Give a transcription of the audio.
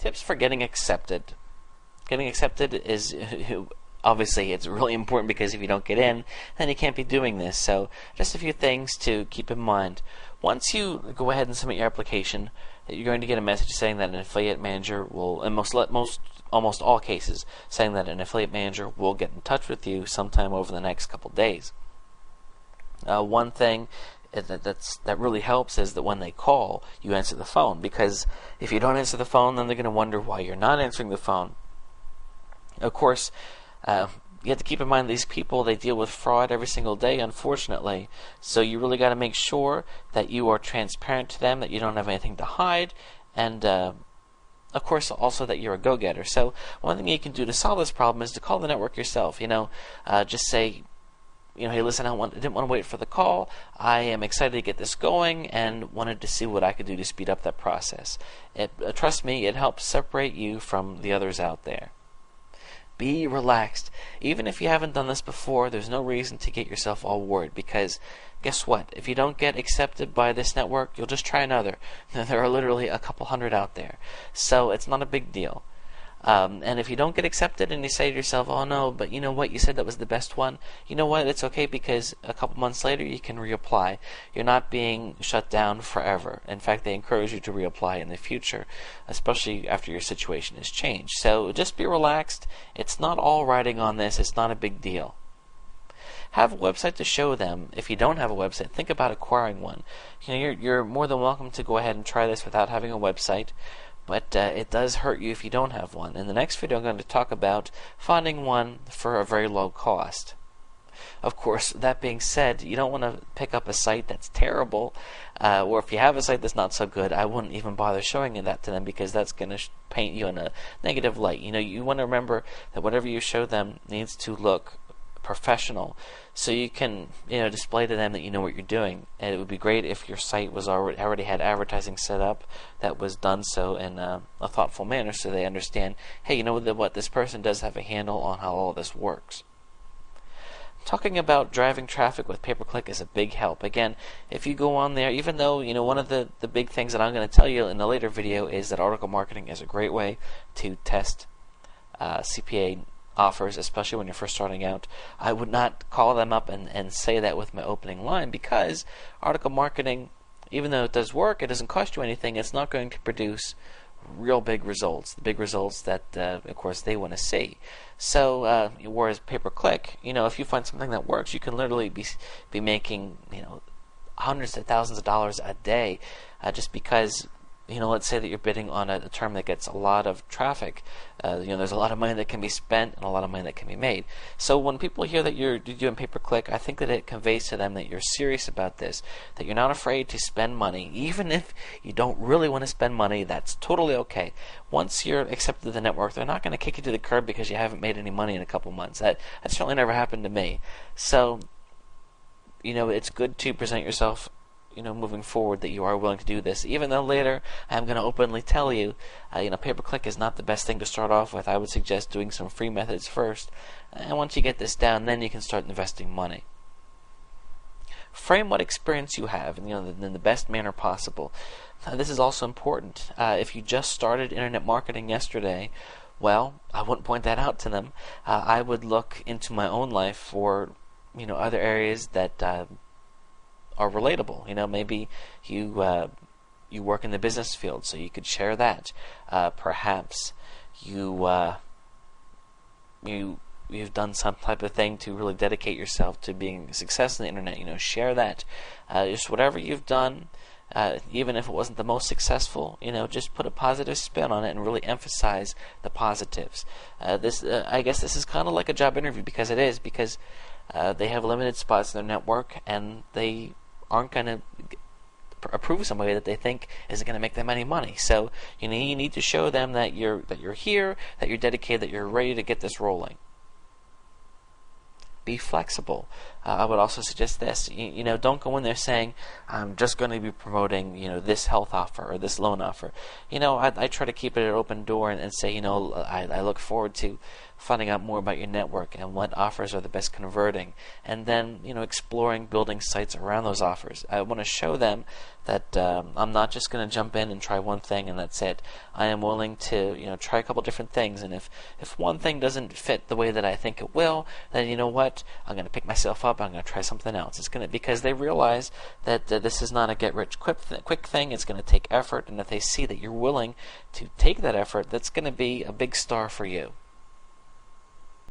Tips for getting accepted. Getting accepted is obviously it's really important, because if you don't get in, then you can't be doing this. So just a few things to keep in mind. Once you go ahead and submit your application, you're going to get a message saying that an affiliate manager will, in almost all cases, saying that an affiliate manager will get in touch with you sometime over the next couple days. One thing that really helps is that when they call, you answer the phone, because if you don't answer the phone, then they're going to wonder why you're not answering the phone. Of course, you have to keep in mind these people, they deal with fraud every single day, unfortunately. So you really got to make sure that you are transparent to them, that you don't have anything to hide, and of course also that you're a go-getter. So one thing you can do to solve this problem is to call the network yourself. Just say, hey, listen, I didn't want to wait for the call. I am excited to get this going and wanted to see what I could do to speed up that process. Trust me, it helps separate you from the others out there. Be relaxed. Even if you haven't done this before, there's no reason to get yourself all worried, because guess what? If you don't get accepted by this network, you'll just try another. There are literally a couple hundred out there. So it's not a big deal. And if you don't get accepted and you say to yourself, oh no, but you know what, you said that was the best one, you know what, it's okay, because a couple months later you can reapply. You're not being shut down forever. In fact, they encourage you to reapply in the future, especially after your situation has changed. So just be relaxed. It's not all riding on this. It's not a big deal. Have a website to show them. If you don't have a website, think about acquiring one. You're more than welcome to go ahead and try this without having a website. But it does hurt you if you don't have one. In the next video, I'm going to talk about finding one for a very low cost. Of course, that being said, you don't want to pick up a site that's terrible, or if you have a site that's not so good, I wouldn't even bother showing that to them, because that's going to paint you in a negative light. You want to remember that whatever you show them needs to look professional, so you can display to them that you know what you're doing. And it would be great if your site was already had advertising set up that was done so in a thoughtful manner, so they understand, hey, you know what, this person does have a handle on how all this works. Talking about driving traffic with pay-per-click is a big help. Again, if you go on there, even though one of the big things that I'm going to tell you in a later video is that article marketing is a great way to test CPA offers, especially when you're first starting out. I would not call them up and say that with my opening line, because article marketing, even though it does work, it doesn't cost you anything. It's not going to produce real big results, the big results that of course they want to see. So whereas pay-per-click, if you find something that works, you can literally be making hundreds of thousands of dollars a day, just because let's say that you're bidding on a term that gets a lot of traffic. There's a lot of money that can be spent and a lot of money that can be made. So when people hear that you're doing pay-per-click, I think that it conveys to them that you're serious about this, that you're not afraid to spend money. Even if you don't really want to spend money, that's totally okay. Once you're accepted to the network, they're not going to kick you to the curb because you haven't made any money in a couple months. That certainly never happened to me. So, it's good to present yourself moving forward that you are willing to do this, even though later I'm going to openly tell you, pay-per-click is not the best thing to start off with. I would suggest doing some free methods first, and once you get this down, then you can start investing money. Frame what experience you have in the best manner possible. This is also important. If you just started internet marketing yesterday, well, I wouldn't point that out to them. I would look into my own life for other areas that are relatable. Maybe you work in the business field, so you could share that. Perhaps you've done some type of thing to really dedicate yourself to being a success in the internet. Share that. Just whatever you've done, even if it wasn't the most successful, just put a positive spin on it and really emphasize the positives. I guess this is kind of like a job interview, because it is, because they have limited spots in their network, and they aren't going to approve somebody that they think isn't going to make them any money. So you need to show them that you're here, that you're dedicated, that you're ready to get this rolling. Be flexible. I would also suggest this. Don't go in there saying, I'm just going to be promoting this health offer or this loan offer. I try to keep it an open door and say, I look forward to finding out more about your network and what offers are the best converting, and then exploring building sites around those offers. I want to show them that I'm not just going to jump in and try one thing and that's it. I am willing to try a couple different things, and if one thing doesn't fit the way that I think it will, then you know what, I'm going to pick myself up. I'm going to try something else. It's going to, because they realize that this is not a get rich quick thing. It's going to take effort, and if they see that you're willing to take that effort, that's going to be a big star for you.